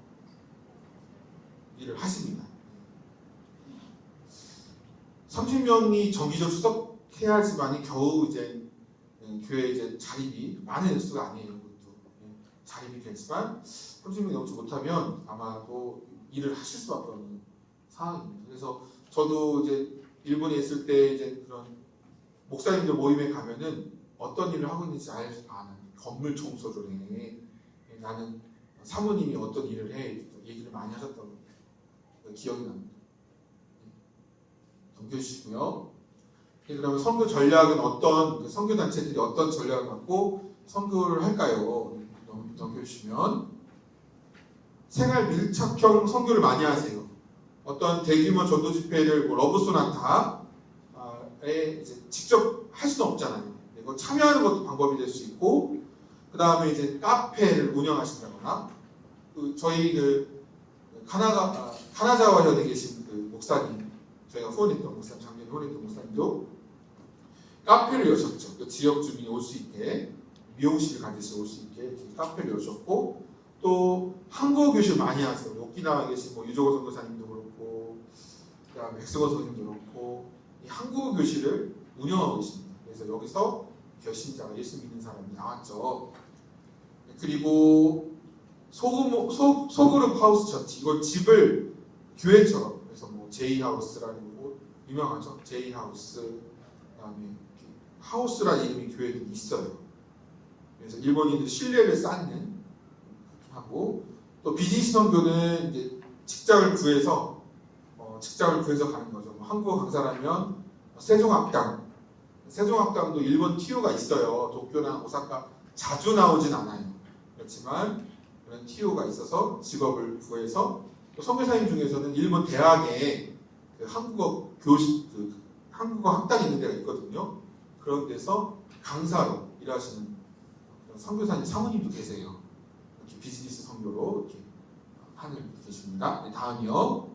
일을 하십니다. 30명이 정기적 수석해야지만이 겨우 이제 교회 이제 자립이 많은 수가 아니에요. 그것도 자립이 되지만 30명이 넘지 못하면 아마도 일을 하실 수밖에 없는 상황입니다. 그래서 저도 이제 일본에 있을 때 이제 그런 목사님들 모임에 가면은 어떤 일을 하고 있는지 아는, 건물 청소를 해. 나는 사모님이 어떤 일을 해. 얘기를 많이 하셨던 기억이 납니다. 넘겨주시고요. 그러면 선교 전략은 어떤, 선교 단체들이 어떤 전략을 갖고 선교를 할까요? 넘겨주시면, 생활 밀착형 선교를 많이 하세요. 어떤 대규모 전도 집회를 러브 소나타에 이제 직접 할 수는 없잖아요. 이거 참여하는 것도 방법이 될 수 있고, 그 다음에 이제 카페를 운영하신다거나, 저희 카나자와 현에 계신 목사님, 저희가 후원했던 목사님, 작년에 후원했던 목사님도 카페를 여셨죠. 그 지역 주민이 올 수 있게. 미용실 가듯이 올 수 있게 이렇게 카페를 열으셨고, 또 한국어 교실 많이 하세요. 오키나와에 계신 뭐 유조거 선교사님도 그렇고, 그다음에 백승호 선생님도 그렇고, 이 한국어 교실을 운영하고 계십니다. 그래서 여기서 결신자가 예수 믿는 사람이 나왔죠. 그리고 소그룹 하우스 처치, 이거 집을 교회처럼, 그래서 뭐 제이하우스라는 곳 유명하죠. 제이하우스, 그다음에 하우스라는 이름의 교회들이 있어요. 그래서 일본인들이 신뢰를 쌓는 하고, 또 비즈니스 선교는 이제 직장을 구해서 가는 거죠. 뭐 한국어 강사라면 세종학당도 일본 TU가 있어요. 도쿄나 오사카 자주 나오진 않아요. 그렇지만 그런 TU가 있어서 직업을 구해서, 또 선교사님 중에서는 일본 대학에 그 한국어 교실, 한국어 학당이 있는 데가 있거든요. 그런 데서 강사로 일하시는 선교사님 사모님도 계세요. 이렇게 비즈니스 선교로 이렇게 하는 분이 계십니다. 네, 다음이요.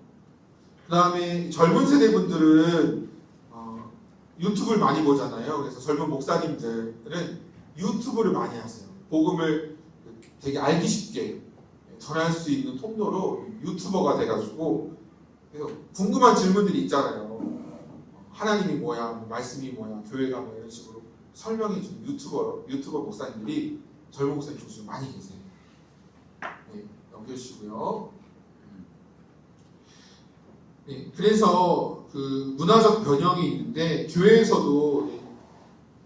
그 다음에 젊은 세대 분들은 유튜브를 많이 보잖아요. 그래서 젊은 목사님들은 유튜브를 많이 하세요. 복음을 되게 알기 쉽게 전할 수 있는 통로로 유튜버가 돼가지고, 그래서 궁금한 질문들이 있잖아요. 하나님이 뭐야, 말씀이 뭐야, 교회가 뭐야, 이런 식으로 설명해 주는 유튜버 목사님들이 젊은 목사님 중심으로 많이 계세요. 네, 넘겨주시고요. 네, 그래서 그 문화적 변형이 있는데, 교회에서도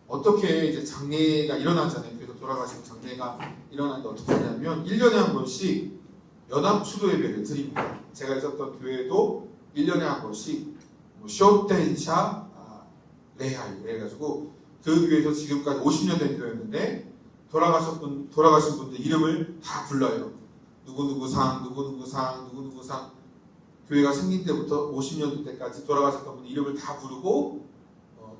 어떻게 이제 장례가 일어나잖아요. 그래서 돌아가신 장례가 일어나는데 어떻게 하냐면 1년에 한 번씩 연합 추도 예배를 드립니다. 제가 있었던 교회도 1년에 한 번씩 뭐 쇼텐샤 레하이 해가지고, 그 교회에서 지금까지 50년 된 교회였는데 돌아가신 분들 이름을 다 불러요. 누구누구상, 누구누구상, 누구누구상. 교회가 생긴 때부터 50년 때까지 돌아가셨던 분들 이름을 다 부르고,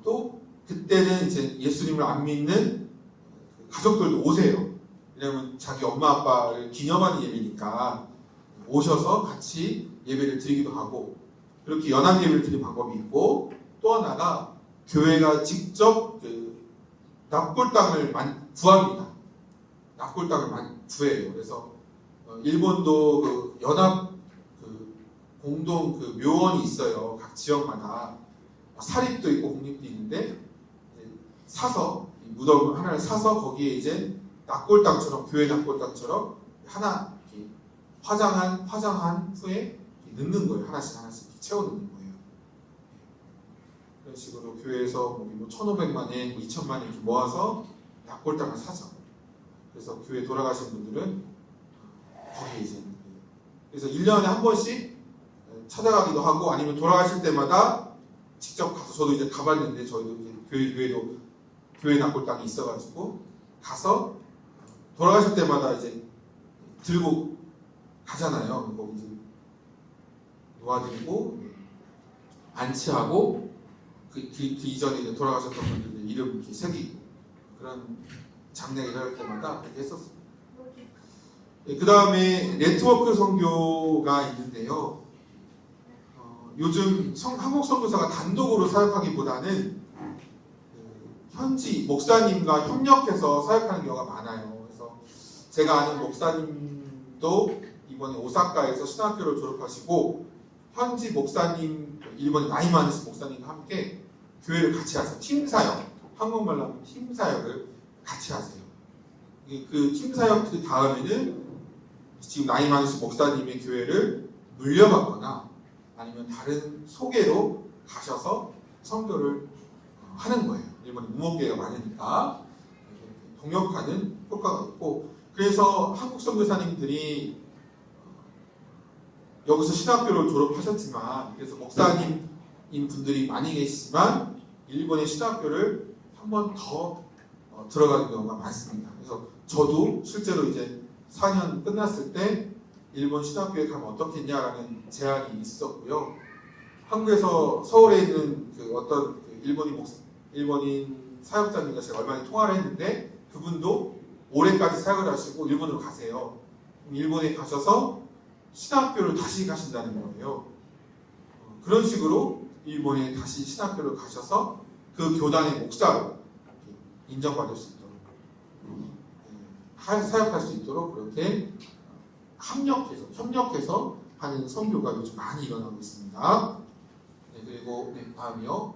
또 그때는 이제 예수님을 안 믿는 가족들도 오세요. 왜냐면 자기 엄마 아빠를 기념하는 예배니까 오셔서 같이 예배를 드리기도 하고, 그렇게 연합 예배를 드리는 방법이 있고, 또 하나가 교회가 직접 납골당을 구합니다. 납골당을 구해요. 그래서 일본도 그 연합 공동 묘원이 있어요. 각 지역마다 사립도 있고 공립도 있는데, 사서 무덤 하나를 사서 거기에 이제 납골당처럼, 교회 납골당처럼 하나 이렇게 화장한 후에 넣는 거예요. 하나씩 채워 넣는 거예요. 그런 식으로 교회에서 뭐 1,500만 엔, 2,000만 엔 모아서 납골당을 사죠. 그래서 교회 돌아가신 분들은 거기에 이제, 그래서 1년에 한 번씩 찾아가기도 하고, 아니면 돌아가실 때마다 직접 가서, 저도 이제 가봤는데, 저희도 교회도 교회 납골당이 있어가지고 가서 돌아가실 때마다 이제 들고 가잖아요. 거기 이제 놓아드리고 안치하고, 그 이전에 이제 돌아가셨던 분들의 이름 이렇게 새기고, 그런 장례가 일어날 때마다 그렇게 했었어요. 그 다음에 네트워크 선교가 있는데요. 요즘 한국 선교사가 단독으로 사역하기보다는 현지 목사님과 협력해서 사역하는 경우가 많아요. 그래서 제가 아는 목사님도 이번에 오사카에서 신학교를 졸업하시고, 현지 목사님, 일본에 나이 많으신 목사님과 함께 교회를 같이 하세요. 팀사역, 한국말로 하면 팀사역을 같이 하세요. 그 팀사역 그 다음에는 지금 나이 많으신 목사님의 교회를 물려받거나, 아니면 다른 소개로 가셔서 선교를 하는 거예요. 일본에 무목교회가 많으니까 동역하는 효과가 있고, 그래서 한국 선교사님들이 여기서 신학교를 졸업하셨지만, 그래서 목사님인 분들이 많이 계시지만 일본의 신학교를 한 번 더 들어가는 경우가 많습니다. 그래서 저도 실제로 이제 4년 끝났을 때 일본 신학교에 가면 어떻겠냐라는 제안이 있었고요. 한국에서 서울에 있는 어떤 일본인 사역자님과 제가 얼마 전에 통화를 했는데, 그분도 올해까지 사역을 하시고 일본으로 가세요. 일본에 가셔서 신학교를 다시 가신다는 거예요. 그런 식으로 일본에 다시 신학교를 가셔서 그 교단의 목사로 인정받을 수 있도록 사역할 수 있도록 그렇게 협력해서 하는 선교가 요즘 많이 일어나고 있습니다. 네, 그리고 다음이요.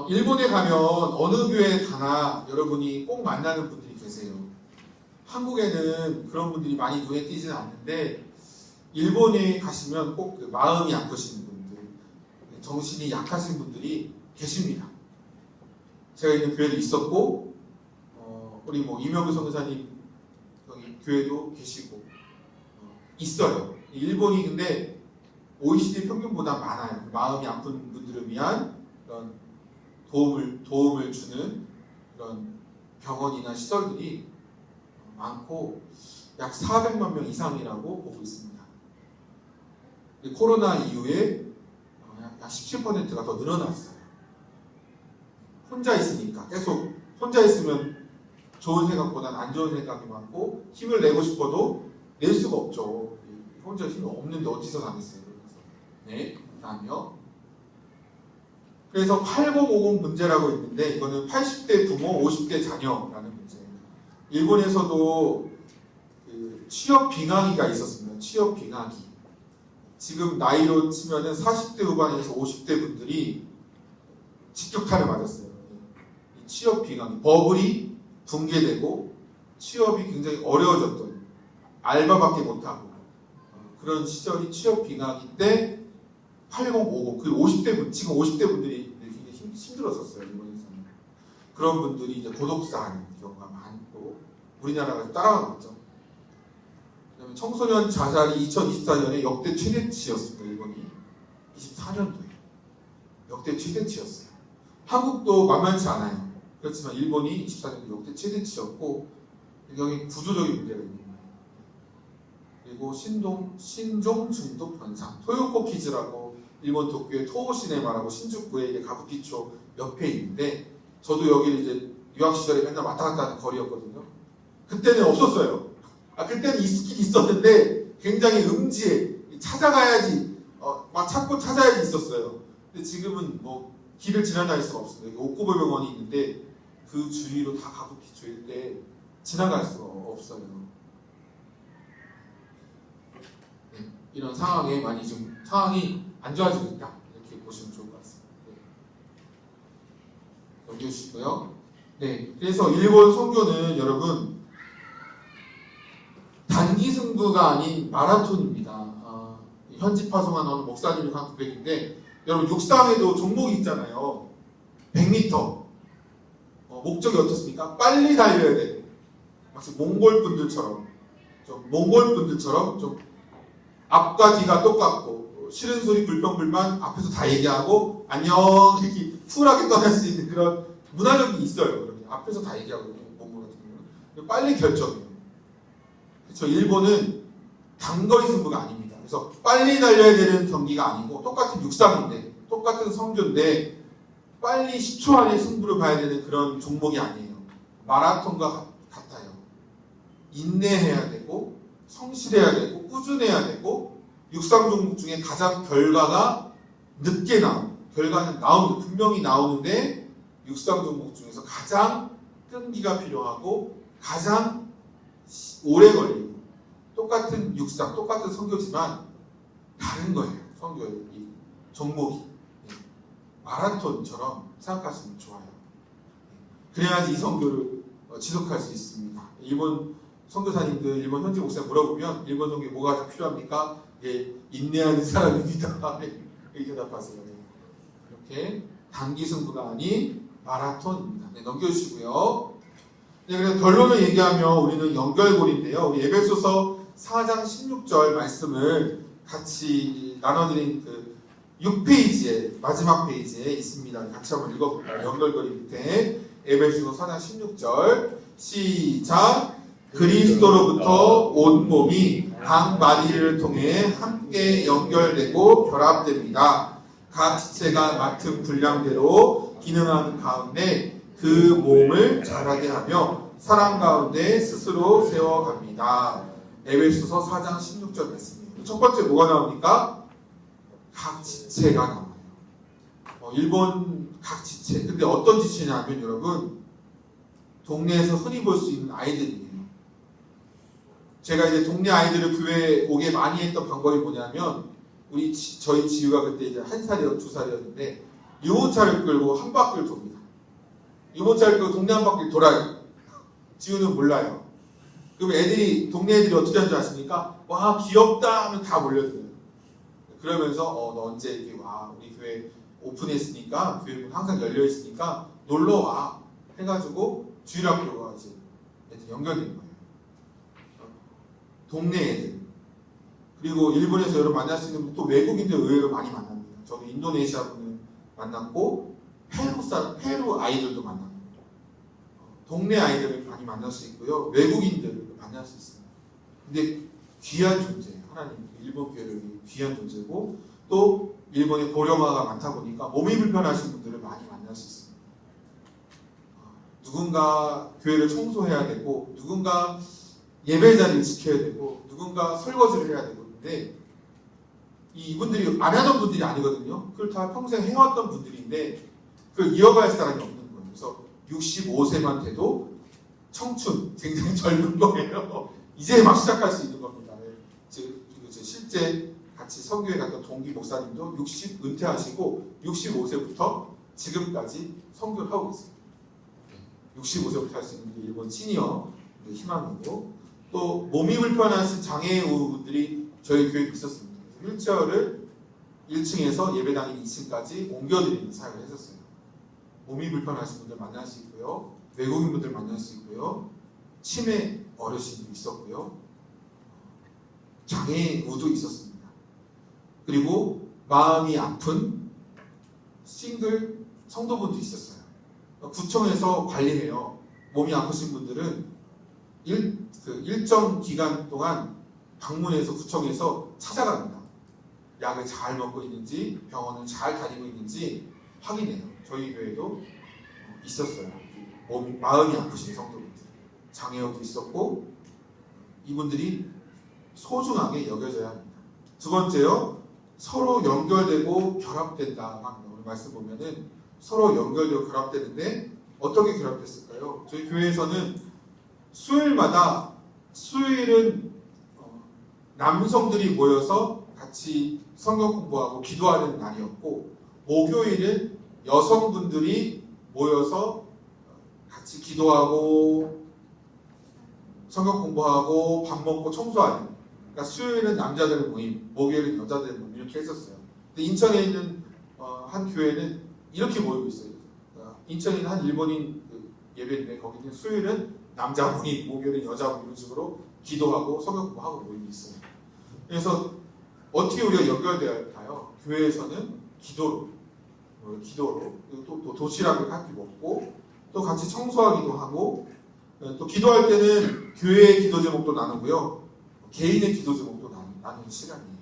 일본에 가면 어느 교회에 가나 여러분이 꼭 만나는 분들이 계세요. 한국에는 그런 분들이 많이 눈에 띄지는 않는데 일본에 가시면 꼭 그 마음이 아프신 분들, 정신이 약하신 분들이 계십니다. 제가 있는 교회도 있었고 우리 이명규 선교사님 여기 교회도 계시고 있어요. 일본이 근데 OECD 평균보다 많아요. 마음이 아픈 분들을 위한 그런 도움을 주는 그런 병원이나 시설들이 많고 약 400만 명 이상이라고 보고 있습니다. 코로나 이후에 약 17%가 더 늘어났어요. 혼자 있으니까 계속 혼자 있으면 좋은 생각보다는 안 좋은 생각이 많고 힘을 내고 싶어도 낼 수가 없죠. 혼자 힘이 없는데 어디서 나겠어요. 네, 다음이요. 그래서 8050 문제라고 있는데 이거는 80대 부모, 50대 자녀라는 문제예요. 일본에서도 그 취업 빙하기가 있었습니다. 취업 빙하기. 지금 나이로 치면은 40대 후반에서 50대 분들이 직격탄을 맞았어요. 이 취업 빙하기. 버블이 붕괴되고 취업이 굉장히 어려워졌던 알바밖에 못하고 그런 시절이 취업 빙하기 때 8050, 그 50대 지금 50대 분들이 굉장히 힘들었었어요. 일본에서는. 그런 분들이 이제 고독사하는 경우가 많고 우리나라가 따라가고 있죠. 그다음에 청소년 자살이 2024년에 역대 최대치였습니다. 일본이 24년도에 역대 최대치였어요. 한국도 만만치 않아요. 그렇지만 일본이 24년도 역대 최대치였고 여기 구조적인 문제가 있는 거예요. 그리고 신종 중독 현상, 토요코 키즈라고 일본 도쿄의 토호시네마라고 신주쿠의 가부키초 옆에 있는데 저도 여기를 이제 유학 시절에 맨날 왔다 갔다 하는 거리였거든요. 그때는 없었어요. 그때는 있긴 있었는데 굉장히 음지에 찾아가야지 막 찾고 찾아야지 있었어요. 근데 지금은 길을 지나다닐 수가 없습니다. 옥구보 병원이 있는데 그 주위로 다 가부키초일 때 지나갈 수가 없어요. 네, 이런 상황에 많이 좀 상황이 안 좋아지고 있다. 이렇게 보시면 좋을 것 같습니다. 네. 넘겨주시고요. 네, 그래서 일본 선교는 여러분 단기 승부가 아닌 마라톤입니다. 현지 파송한 어느 목사님이 한 고백인데 여러분 육상에도 종목이 있잖아요. 100m 목적이 어떻습니까? 빨리 달려야 돼. 마치 몽골 분들처럼 좀 앞과 뒤가 똑같고 싫은 소리 불평불만 앞에서 다 얘기하고 안녕 이렇게 쿨하게 떠날 수 있는 그런 문화력이 있어요. 앞에서 다 얘기하거든요. 몽골 같은 경우는 빨리 결정해요. 그렇죠. 일본은 단거리 승부가 아닙니다. 그래서 빨리 달려야 되는 경기가 아니고 똑같은 육상인데 똑같은 성교인데 빨리 10초 안에 승부를 봐야 되는 그런 종목이 아니에요. 마라톤과 같아요. 인내해야 되고 성실해야 되고 꾸준해야 되고 육상 종목 중에 가장 결과가 늦게 결과는 분명히 나오는데 육상 종목 중에서 가장 끈기가 필요하고 가장 오래 걸리고 똑같은 육상, 똑같은 성교지만 다른 거예요. 성교의 이 종목이 마라톤처럼 생각하시면 좋아요. 그래야지 이 성교를 지속할 수 있습니다. 일본 선교사님들, 일본 현지 목사님 물어보면 일본 선교에 뭐가 더 필요합니까? 예, 인내하는 사람입니다. 이렇게 대답하세요. 이렇게 단기 승부가 아닌 마라톤입니다. 네, 넘겨주시고요. 네, 그래서 결론을 얘기하면 우리는 연결고리인데요. 우리 에베소서 4장 16절 말씀을 같이 나눠드린 그 6페이지에 마지막 페이지에 있습니다. 같이 한번 읽어볼까요? 연결고리 밑에 에베소서 4장 16절 시작. 그리스도로부터 온 몸이 각 마디를 통해 함께 연결되고 결합됩니다. 각 지체가 맡은 분량대로 기능하는 가운데 그 몸을 자라게 하며 사랑 가운데 스스로 세워갑니다. 에베소서 4장 16절 말씀입니다. 첫 번째 뭐가 나옵니까? 각 지체가 나와요. 일본 각 지체. 근데 어떤 지체냐면 여러분 동네에서 흔히 볼 수 있는 아이들이에요. 제가 이제 동네 아이들을 교회에 오게 많이 했던 방법이 뭐냐면 저희 지우가 그때 이제 1살이었 2살이었는데 유모차를 끌고 한 바퀴를 돕니다. 유모차를 끌고 동네 한 바퀴를 돌아요. 지우는 몰라요. 그럼 동네 애들이 어떻게 하는 줄 아십니까? 와 귀엽다 하면 다 몰려들어요. 그러면서 너 언제 이렇게 와, 우리 교회 오픈했으니까 교회 문 항상 열려 있으니까 놀러 와 해가지고 주일학교가 이제 애들 연결된 거예요. 동네 애들. 그리고 일본에서 여러분 만날 수 있는 또 외국인들 의외로 많이 만납니다. 저도 인도네시아 분을 만났고 페루 아이들도 만났고 동네 아이들을 많이 만날 수 있고요. 외국인들을 만날 수 있습니다. 근데 귀한 존재예요. 하나님 일본 교회를 귀한 존재고 또 일본에 고령화가 많다 보니까 몸이 불편하신 분들을 많이 만날 수 있습니다. 누군가 교회를 청소해야 되고 누군가 예배 자리를 지켜야 되고 누군가 설거지를 해야 되고 근데 이분들이 안 하던 분들이 아니거든요. 그걸 다 평생 해왔던 분들인데 그걸 이어갈 사람이 없는 거예요. 그래서 65세만 돼도 청춘, 굉장히 젊은 거예요. 이제 막 시작할 수 있는 겁니다. 그리고 실제 같이 선교회 갔던 동기 목사님도 은퇴하시고 65세부터 지금까지 선교를 하고 있습니다. 65세부터 할 수 있는 게 일본 시니어 희망이고 또 몸이 불편하신 장애우분들이 저희 교회에 있었습니다. 휠체어를 1층에서 예배당인 2층까지 옮겨드리는 사역을 했었어요. 몸이 불편하신 분들 만날 수 있고요. 외국인분들 만날 수 있고요. 치매 어르신도 있었고요. 장애우도 있었습니다. 그리고 마음이 아픈 싱글 성도분도 있었어요. 구청에서 관리해요. 몸이 아프신 분들은 일정 기간 동안 방문해서 구청에서 찾아갑니다. 약을 잘 먹고 있는지 병원을 잘 다니고 있는지 확인해요. 저희 교회도 있었어요. 마음이 아프신 성도분들 장애우도 있었고 이분들이 소중하게 여겨져야 합니다. 두 번째요. 서로 연결되고 결합된다. 오늘 말씀 보면은 서로 연결되고 결합되는데 어떻게 결합됐을까요? 저희 교회에서는 수요일은 남성들이 모여서 같이 성경 공부하고 기도하는 날이었고 목요일은 여성분들이 모여서 같이 기도하고 성경 공부하고 밥 먹고 청소하는 그러니까 수요일은 남자들의 모임, 목요일은 여자들의 모임 이렇게 했었어요. 근데 인천에 있는 한 교회는 이렇게 모이고 있어요. 인천에 있는 한 일본인 예배인데 거기는 수요일은 남자 모임, 목요일은 여자 모임 이런 식으로 기도하고 성경 공부하고 모임이 있어요. 그래서 어떻게 우리가 연결되어야 할까요? 교회에서는 기도로 또 도시락을 같이 먹고 또 같이 청소하기도 하고 또 기도할 때는 교회의 기도 제목도 나누고요. 개인의 기도 제목도 나누는 시간이에요.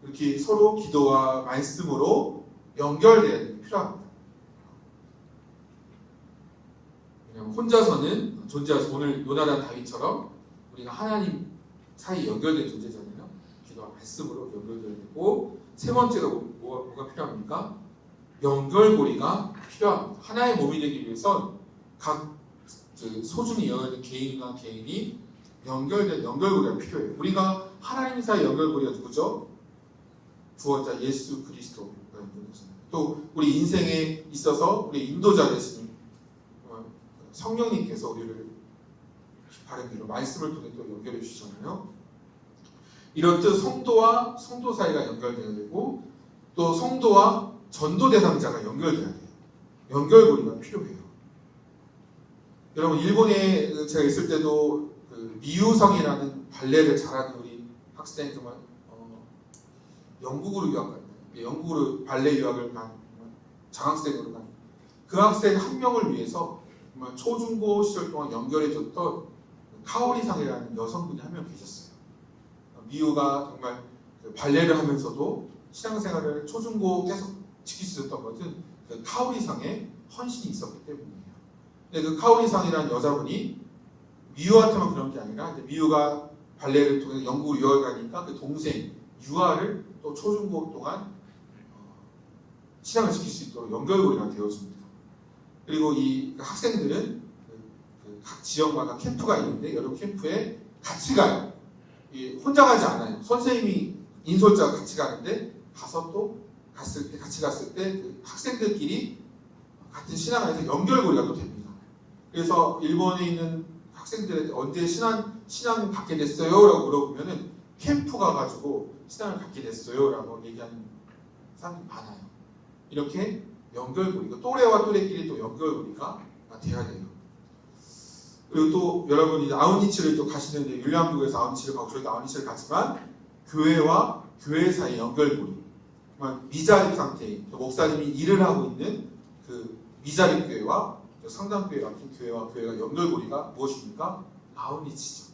이렇게 서로 기도와 말씀으로 연결되어야 되는 게 필요합니다. 왜냐하면 혼자서는 존재하지 오늘 요나단 다윗처럼 우리가 하나님 사이 연결된 존재잖아요. 기도와 말씀으로 연결되어야 되고 세 번째가 뭐가 필요합니까? 연결고리가 필요합니다. 하나의 몸이 되기 위해선 각 소중히 연결된 개인과 개인이 연결된 연결고리가 필요해요. 우리가 하나님 사이 연결고리가 누구죠? 구원자 예수 그리스도가 연결되잖아요. 또 우리 인생에 있어서 우리 인도자 되신 성령님께서 우리를 바른 길로 말씀을 통해 또 연결해 주시잖아요. 이렇듯 성도와 성도 사이가 연결되어야 되고 또 성도와 전도 대상자가 연결돼야 돼요. 연결고리가 필요해요. 여러분 일본에 제가 있을 때도 미우성이라는 발레를 잘하는 우리 학생 정말 영국으로 유학 갔어요. 영국으로 발레 유학을 간 장학생으로 간 그 학생 한 명을 위해서 정말 초중고 시절 동안 연결해줬던 카오리상이라는 여성분이 한 명 계셨어요. 미우가 정말 발레를 하면서도 신앙생활을 초중고 계속 지킬 수 있었던 것은 그 카오리상에 헌신이 있었기 때문이에요. 근데 그 카오리상이라는 여자분이 미우한테만 그런 게 아니라 이제 미우가 발레를 통해서 영국 유학을 가니까 그 동생 유아를 또 초중고 동안 신앙을 지킬 수 있도록 연결고리가 되어줍니다. 그리고 이 학생들은 각 지역마다 캠프가 있는데 여러 캠프에 같이 가요. 혼자 가지 않아요. 선생님이 인솔자가 같이 가는데 가서 또 같이 갔을 때 그 학생들끼리 같은 신앙 안에서 연결고리가 또 됩니다. 그래서 일본에 있는 학생들한테 언제 신앙을 갖게 됐어요? 라고 물어보면은 캠프 가가지고 신앙을 갖게 됐어요 라고 얘기하는 사람들이 많아요. 이렇게 연결고리가 또래와 또래끼리 또 연결고리가 돼야 돼요. 그리고 또 여러분이 아우니치를 또 가시는데 율리안국에서 아우니치를 가고 저희도 아우니치를 가지만 교회와 교회 사이 연결고리, 정말 미자립 상태인 목사님이 일을 하고 있는 그 미자립 교회와 상담교회 같은 교회와 교회가 연결고리가 무엇입니까? 아우니치죠.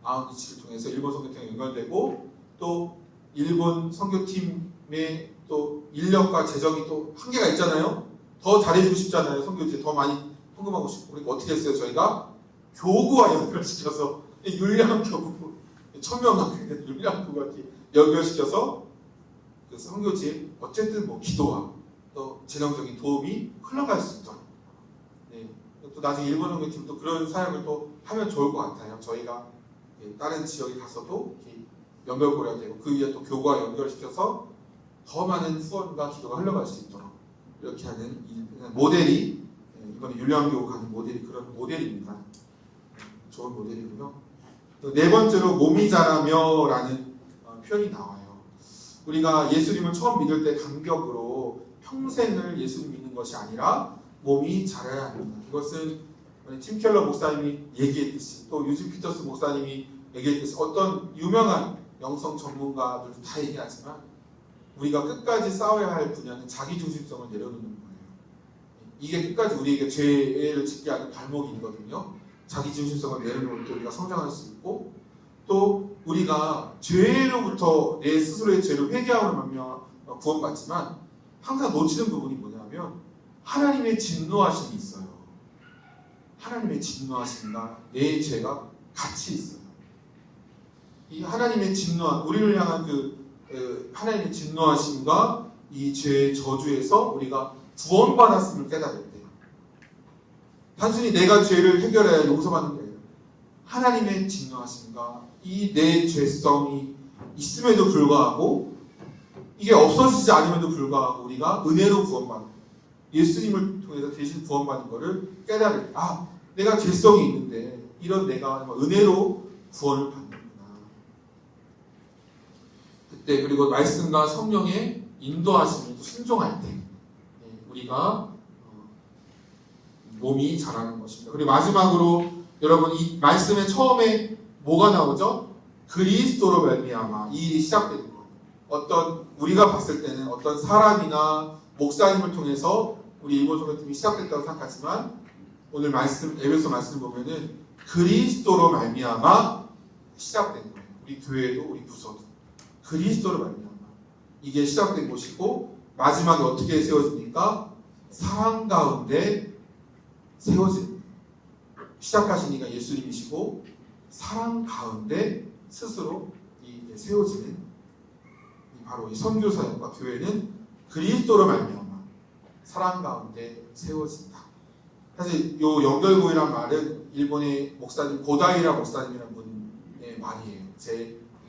아우니치를 통해서 일본 선교팀에 연결되고 또 일본 선교팀의 또 인력과 재정이 또 한계가 있잖아요. 더 잘해주고 싶잖아요. 선교지 더 많이 헌금하고 싶고. 그러니까 어떻게 했어요? 저희가 교구와 연결시켜서 율량 교구 1000명 율량교구와 연결시켜서 그 선교지에 어쨌든 뭐 기도와 또 재정적인 도움이 흘러갈 수 있도록 또 나중에 일본 선교팀도 그런 사역을 또 하면 좋을 것 같아요. 저희가 다른 지역에 가서도 연결고리가 되고 그 위에 또 교구와 연결시켜서 더 많은 후원과 기도가 흘러갈 수 있도록 이렇게 하는 모델이 이번에 율량교구 가는 모델이 그런 모델입니다. 좋은 모델이고요. 또 네 번째로 몸이 자라며 라는 표현이 나와요. 우리가 예수님을 처음 믿을 때 감격으로 평생을 예수님 믿는 것이 아니라 몸이 자라야 합니다. 이것은 팀 켈러 목사님이 얘기했듯이 또 유진 피터스 목사님이 얘기했듯이 어떤 유명한 영성 전문가들도 다 얘기하지만 우리가 끝까지 싸워야 할 분야는 자기중심성을 내려놓는 거예요. 이게 끝까지 우리에게 죄를 짓게 하는 발목이거든요. 자기중심성을 내려놓을 때 우리가 성장할 수 있고 또 우리가 죄로부터 내 스스로의 죄를 회개함으로 말미암아 구원받지만 항상 놓치는 부분이 뭐냐면 하나님의 진노하심이 있어요. 하나님의 진노하심과 내 죄가 같이 있어요. 이 하나님의 진노함, 우리를 향한 하나님의 진노하심과 이 죄의 저주에서 우리가 구원받았음을 깨달을 때 단순히 내가 죄를 해결해야 용서받는 게 아니라 하나님의 진노하심과 이 내 죄성이 있음에도 불구하고 이게 없어지지 않음에도 불구하고 우리가 은혜로 구원받는 예수님을 통해서 대신 구원받는 것을 깨달을 때 내가 죄성이 있는데 이런 내가 은혜로 구원을 받는구나. 그때 그리고 말씀과 성령의 인도하심을 순종할 때 우리가 몸이 자라는 것입니다. 그리고 마지막으로 여러분 이 말씀의 처음에 뭐가 나오죠? 그리스도로 말미암아 이 일이 시작되는 거예요. 어떤 우리가 봤을 때는 어떤 사람이나 목사님을 통해서 우리 일본 선교팀이 시작됐다고 생각하지만 오늘 말씀 에베소 말씀 보면은 그리스도로 말미암아 시작된 거예요. 우리 교회도 우리 부서도 그리스도로 말미암아 이게 시작된 것이고 마지막에 어떻게 세워집니까? 사랑 가운데 세워집니다. 시작하신 이가 예수님이시고 사랑 가운데 스스로 세워지는 바로 이 선교사역과 교회는 그리스도로 말미암아 사랑 가운데 세워진다. 사실 이 연결고리란 말은 일본의 목사님 고다이라 목사님이라는 분의 말이에요.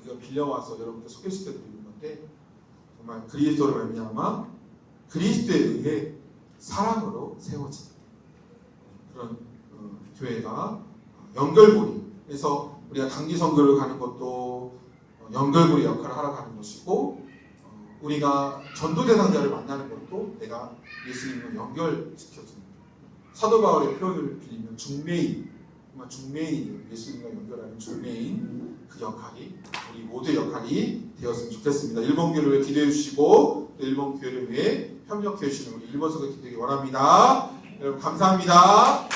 이거 빌려와서 여러분께 소개시켜 드리는 건데 정말 그리스도로 말미암아 그리스도에 의해 사랑으로 세워진다. 그런 교회가 연결고리. 그래서 우리가 단기 선교를 가는 것도 연결고리 역할을 하러 가는 것이고 우리가 전도 대상자를 만나는 것도 내가 예수님을 연결시켜주는 사도 바울의 표현을 빌리면 중매인, 정말 중매인 예수님과 연결하는 중매인 그 역할이 우리 모두의 역할이 되었으면 좋겠습니다. 일본 교회를 위해 기도해 주시고 일본 교회를 위해 협력해 주시는 우리 일본 선교팀 되기 원합니다. 여러분 감사합니다.